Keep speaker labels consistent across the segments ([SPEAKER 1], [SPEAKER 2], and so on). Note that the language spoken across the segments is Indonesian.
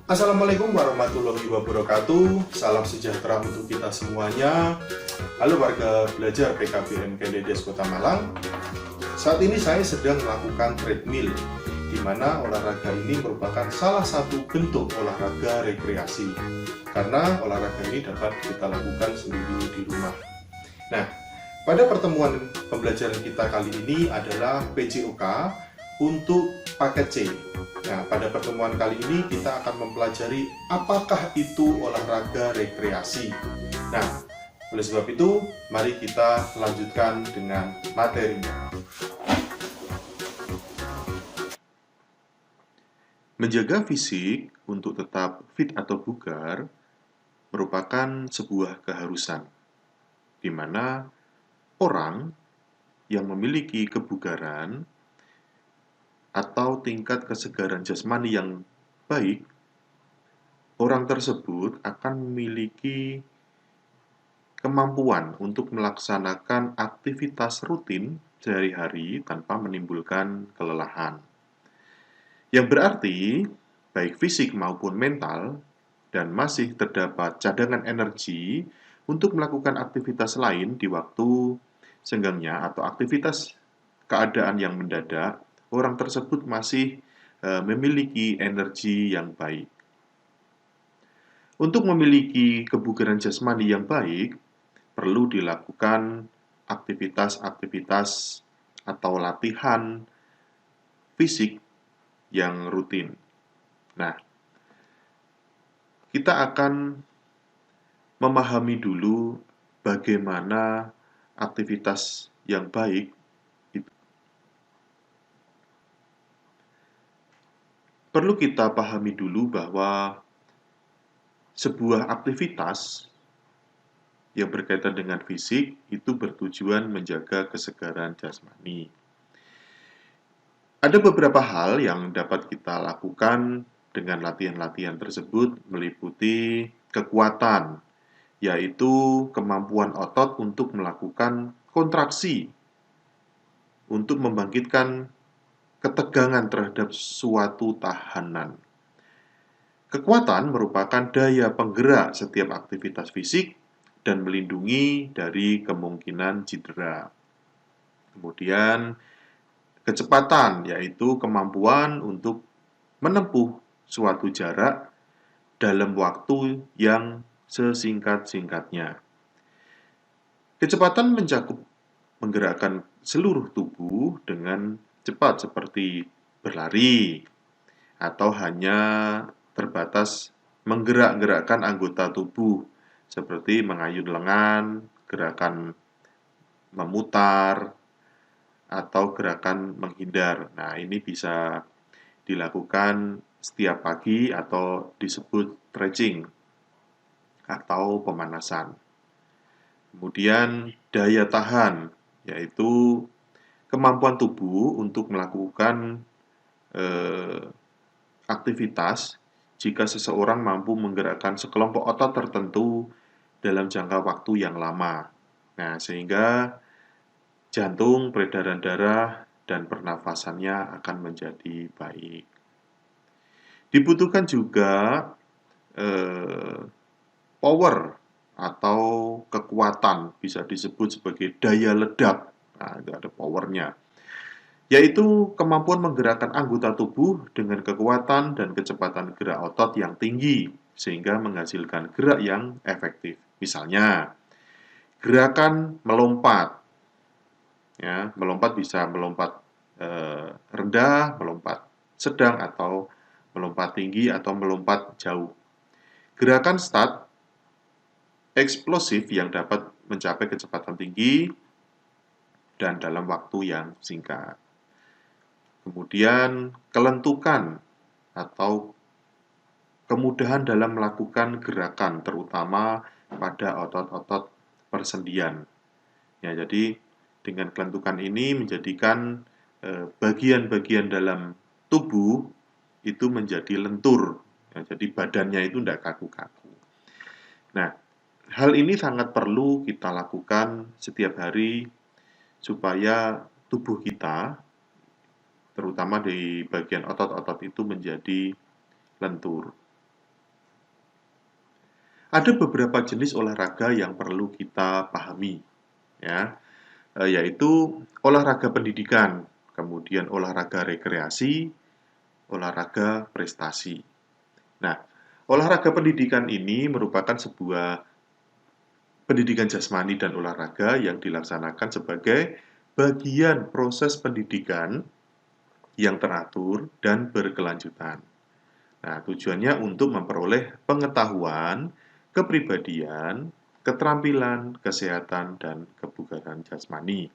[SPEAKER 1] Assalamualaikum warahmatullahi wabarakatuh. Salam sejahtera untuk kita semuanya. Halo warga belajar PKBM Kendedes Kota Malang. Saat ini saya sedang melakukan treadmill, di mana olahraga ini merupakan salah satu bentuk olahraga rekreasi. Karena olahraga ini dapat kita lakukan sendiri di rumah. Nah, pada pertemuan pembelajaran kita kali ini adalah PJOK untuk paket C. Nah, pada pertemuan kali ini kita akan mempelajari apakah itu olahraga rekreasi. Nah, oleh sebab itu, mari kita lanjutkan dengan materinya. Menjaga fisik untuk tetap fit atau bugar merupakan sebuah keharusan, di mana orang yang memiliki kebugaran atau tingkat kesegaran jasmani yang baik, orang tersebut akan memiliki kemampuan untuk melaksanakan aktivitas rutin sehari-hari tanpa menimbulkan kelelahan. Yang berarti, baik fisik maupun mental, dan masih terdapat cadangan energi untuk melakukan aktivitas lain di waktu senggangnya atau aktivitas keadaan yang mendadak, orang tersebut masih memiliki energi yang baik. Untuk memiliki kebugaran jasmani yang baik, perlu dilakukan aktivitas-aktivitas atau latihan fisik yang rutin. Nah, kita akan memahami dulu bagaimana aktivitas yang baik itu. Perlu kita pahami dulu bahwa sebuah aktivitas yang berkaitan dengan fisik itu bertujuan menjaga kesegaran jasmani. Ada beberapa hal yang dapat kita lakukan dengan latihan-latihan tersebut meliputi kekuatan, yaitu kemampuan otot untuk melakukan kontraksi, untuk membangkitkan ketegangan terhadap suatu tahanan. Kekuatan merupakan daya penggerak setiap aktivitas fisik dan melindungi dari kemungkinan cedera. Kemudian, kecepatan yaitu kemampuan untuk menempuh suatu jarak dalam waktu yang sesingkat-singkatnya. Kecepatan mencakup menggerakkan seluruh tubuh dengan cepat seperti berlari atau hanya terbatas menggerak-gerakkan anggota tubuh seperti mengayun lengan, gerakan memutar, atau gerakan menghindar. Nah, ini bisa dilakukan setiap pagi atau disebut stretching atau pemanasan. Kemudian daya tahan, yaitu kemampuan tubuh untuk melakukan aktivitas jika seseorang mampu menggerakkan sekelompok otot tertentu dalam jangka waktu yang lama. Nah, sehingga jantung, peredaran darah, dan pernafasannya akan menjadi baik. Dibutuhkan juga power atau kekuatan, bisa disebut sebagai daya ledak. Nah, itu ada powernya, yaitu kemampuan menggerakkan anggota tubuh dengan kekuatan dan kecepatan gerak otot yang tinggi, sehingga menghasilkan gerak yang efektif. Misalnya, gerakan melompat. Ya, melompat bisa melompat rendah, melompat sedang, atau melompat tinggi, atau melompat jauh. Gerakan start eksplosif yang dapat mencapai kecepatan tinggi dan dalam waktu yang singkat. Kemudian kelentukan atau kemudahan dalam melakukan gerakan, terutama pada otot-otot persendian. Ya, jadi dengan kelentukan ini menjadikan bagian-bagian dalam tubuh itu menjadi lentur. Ya, jadi badannya itu tidak kaku-kaku. Nah, hal ini sangat perlu kita lakukan setiap hari supaya tubuh kita, terutama di bagian otot-otot itu menjadi lentur. Ada beberapa jenis olahraga yang perlu kita pahami, ya, yaitu olahraga pendidikan, kemudian olahraga rekreasi, olahraga prestasi. Nah, olahraga pendidikan ini merupakan sebuah pendidikan jasmani dan olahraga yang dilaksanakan sebagai bagian proses pendidikan yang teratur dan berkelanjutan. Nah, tujuannya untuk memperoleh pengetahuan, kepribadian, keterampilan, kesehatan, dan kebugaran jasmani.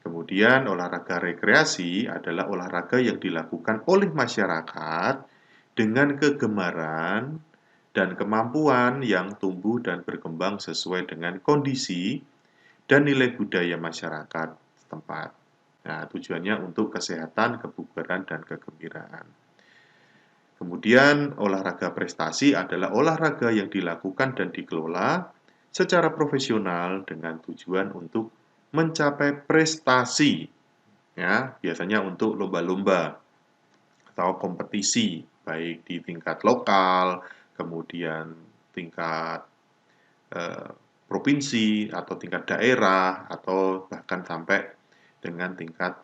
[SPEAKER 1] Kemudian olahraga rekreasi adalah olahraga yang dilakukan oleh masyarakat dengan kegemaran dan kemampuan yang tumbuh dan berkembang sesuai dengan kondisi dan nilai budaya masyarakat setempat. Nah, tujuannya untuk kesehatan, kebugaran, dan kegembiraan. Kemudian olahraga prestasi adalah olahraga yang dilakukan dan dikelola secara profesional dengan tujuan untuk mencapai prestasi, ya, biasanya untuk lomba-lomba atau kompetisi, baik di tingkat lokal, kemudian tingkat eh, provinsi atau tingkat daerah, atau bahkan sampai dengan tingkat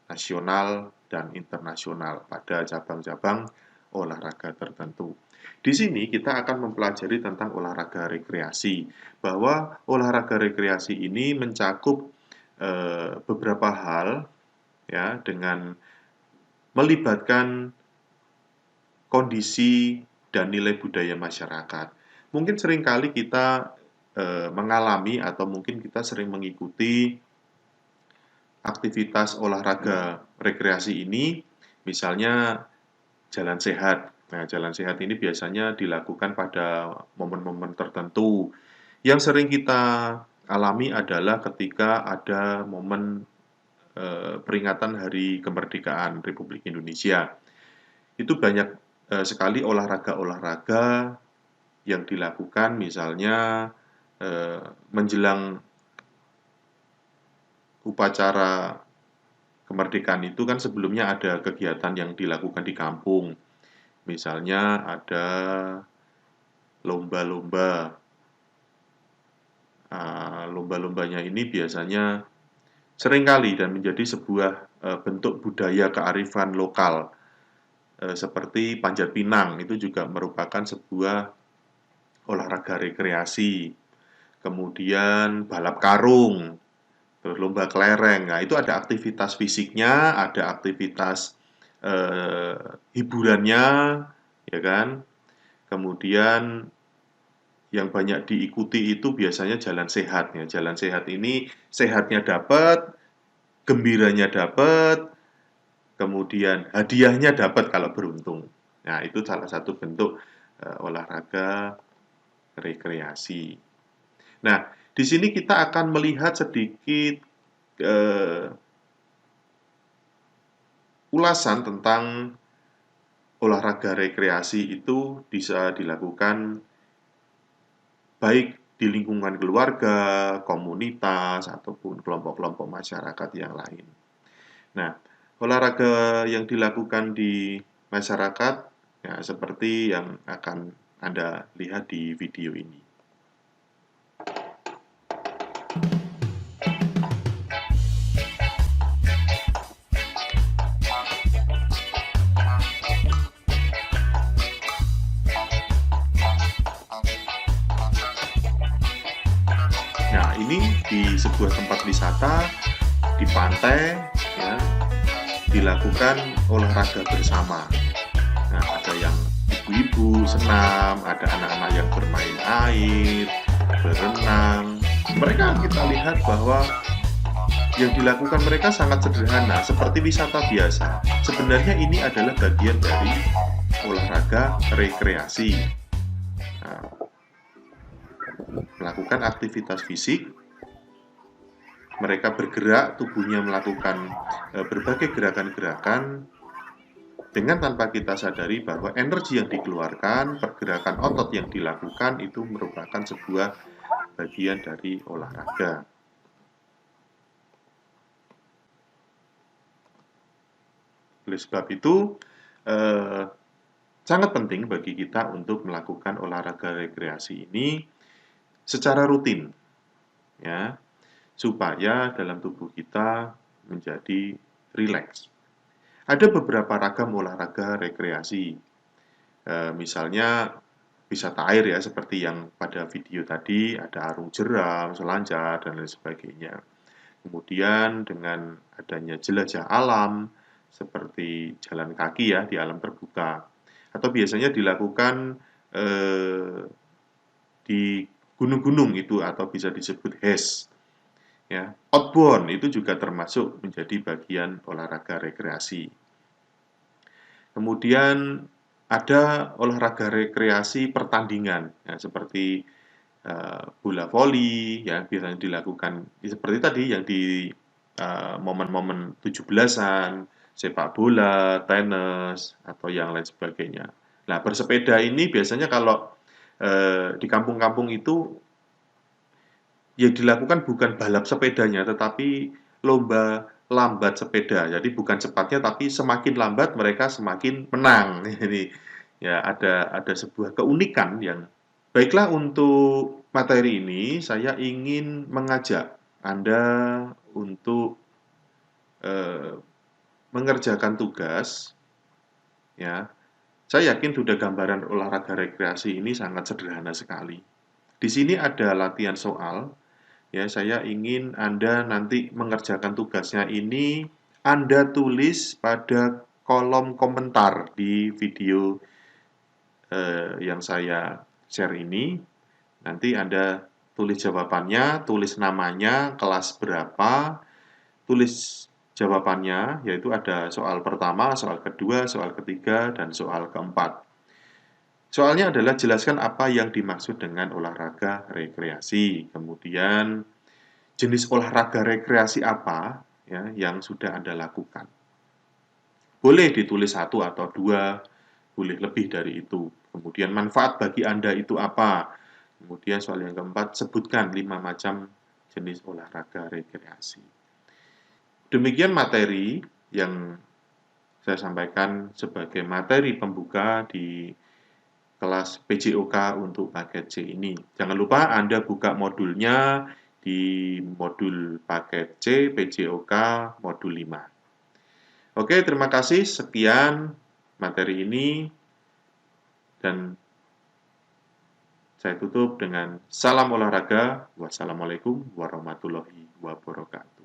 [SPEAKER 1] nasional dan internasional pada cabang-cabang olahraga tertentu. Di sini kita akan mempelajari tentang olahraga rekreasi, bahwa olahraga rekreasi ini mencakup beberapa hal, ya, dengan melibatkan kondisi dan nilai budaya masyarakat. Mungkin seringkali kita mengalami atau mungkin kita sering mengikuti aktivitas olahraga rekreasi ini, misalnya jalan sehat. Nah, jalan sehat ini biasanya dilakukan pada momen-momen tertentu. Yang sering kita alami adalah ketika ada momen peringatan Hari Kemerdekaan Republik Indonesia. Itu banyak sekali olahraga-olahraga yang dilakukan, misalnya menjelang upacara kemerdekaan itu kan sebelumnya ada kegiatan yang dilakukan di kampung. Misalnya ada lomba-lomba. Lomba-lombanya ini biasanya seringkali dan menjadi sebuah bentuk budaya kearifan lokal. Seperti panjat pinang, itu juga merupakan sebuah olahraga rekreasi. Kemudian balap karung, terus lomba kelereng. Nah, itu ada aktivitas fisiknya, ada aktivitas eh, hiburannya, ya kan? Kemudian yang banyak diikuti itu biasanya jalan sehat, ya. Jalan sehat ini sehatnya dapat, gembiranya dapat, kemudian hadiahnya dapat kalau beruntung. Nah, itu salah satu bentuk olahraga rekreasi. Nah, di sini kita akan melihat sedikit eh, ulasan tentang olahraga rekreasi itu bisa dilakukan baik di lingkungan keluarga, komunitas, ataupun kelompok-kelompok masyarakat yang lain. Nah, olahraga yang dilakukan di masyarakat, ya, seperti yang akan Anda lihat di video ini. Nah, ini di sebuah tempat wisata, di pantai, ya, dilakukan olahraga bersama. Nah, ada yang ibu-ibu senam, ada anak-anak yang bermain air, berenang. Mereka kita lihat bahwa yang dilakukan mereka sangat sederhana, seperti wisata biasa. Sebenarnya ini adalah bagian dari olahraga rekreasi. Nah, melakukan aktivitas fisik, mereka bergerak, tubuhnya melakukan berbagai gerakan-gerakan dengan tanpa kita sadari bahwa energi yang dikeluarkan, pergerakan otot yang dilakukan itu merupakan sebuah bagian dari olahraga. Oleh sebab itu, sangat penting bagi kita untuk melakukan olahraga rekreasi ini secara rutin, ya, supaya dalam tubuh kita menjadi rileks. Ada beberapa ragam olahraga rekreasi, misalnya wisata air ya, seperti yang pada video tadi, ada arung jeram, selancar, dan lain sebagainya. Kemudian dengan adanya jelajah alam, seperti jalan kaki ya di alam terbuka, atau biasanya dilakukan di gunung-gunung itu atau bisa disebut HES. Ya, outbound itu juga termasuk menjadi bagian olahraga rekreasi. Kemudian ada olahraga rekreasi pertandingan, ya, seperti bola voli, ya biasanya dilakukan seperti tadi yang di momen-momen 17-an, sepak bola, tenis, atau yang lain sebagainya. Nah, bersepeda ini biasanya kalau di kampung-kampung itu yang dilakukan bukan balap sepedanya, tetapi lomba lambat sepeda. Jadi bukan cepatnya, tapi semakin lambat mereka semakin menang. Ini ya ada sebuah keunikan yang baiklah. Untuk materi ini saya ingin mengajak Anda untuk eh, mengerjakan tugas, ya. Saya yakin sudah gambaran olahraga rekreasi ini sangat sederhana sekali. Di sini ada latihan soal. Ya, saya ingin Anda nanti mengerjakan tugasnya ini, Anda tulis pada kolom komentar di video yang saya share ini. Nanti Anda tulis jawabannya, tulis namanya, kelas berapa, tulis jawabannya, yaitu ada soal pertama, soal kedua, soal ketiga, dan soal keempat. Soalnya adalah jelaskan apa yang dimaksud dengan olahraga rekreasi. Kemudian jenis olahraga rekreasi apa ya yang sudah Anda lakukan. Boleh ditulis satu atau dua, boleh lebih dari itu. Kemudian manfaat bagi Anda itu apa? Kemudian soal yang keempat, sebutkan 5 macam jenis olahraga rekreasi. Demikian materi yang saya sampaikan sebagai materi pembuka di kelas PJOK untuk paket C ini. Jangan lupa Anda buka modulnya di modul paket C PJOK modul 5. Oke, terima kasih. Sekian materi ini dan saya tutup dengan salam olahraga. Wassalamualaikum warahmatullahi wabarakatuh.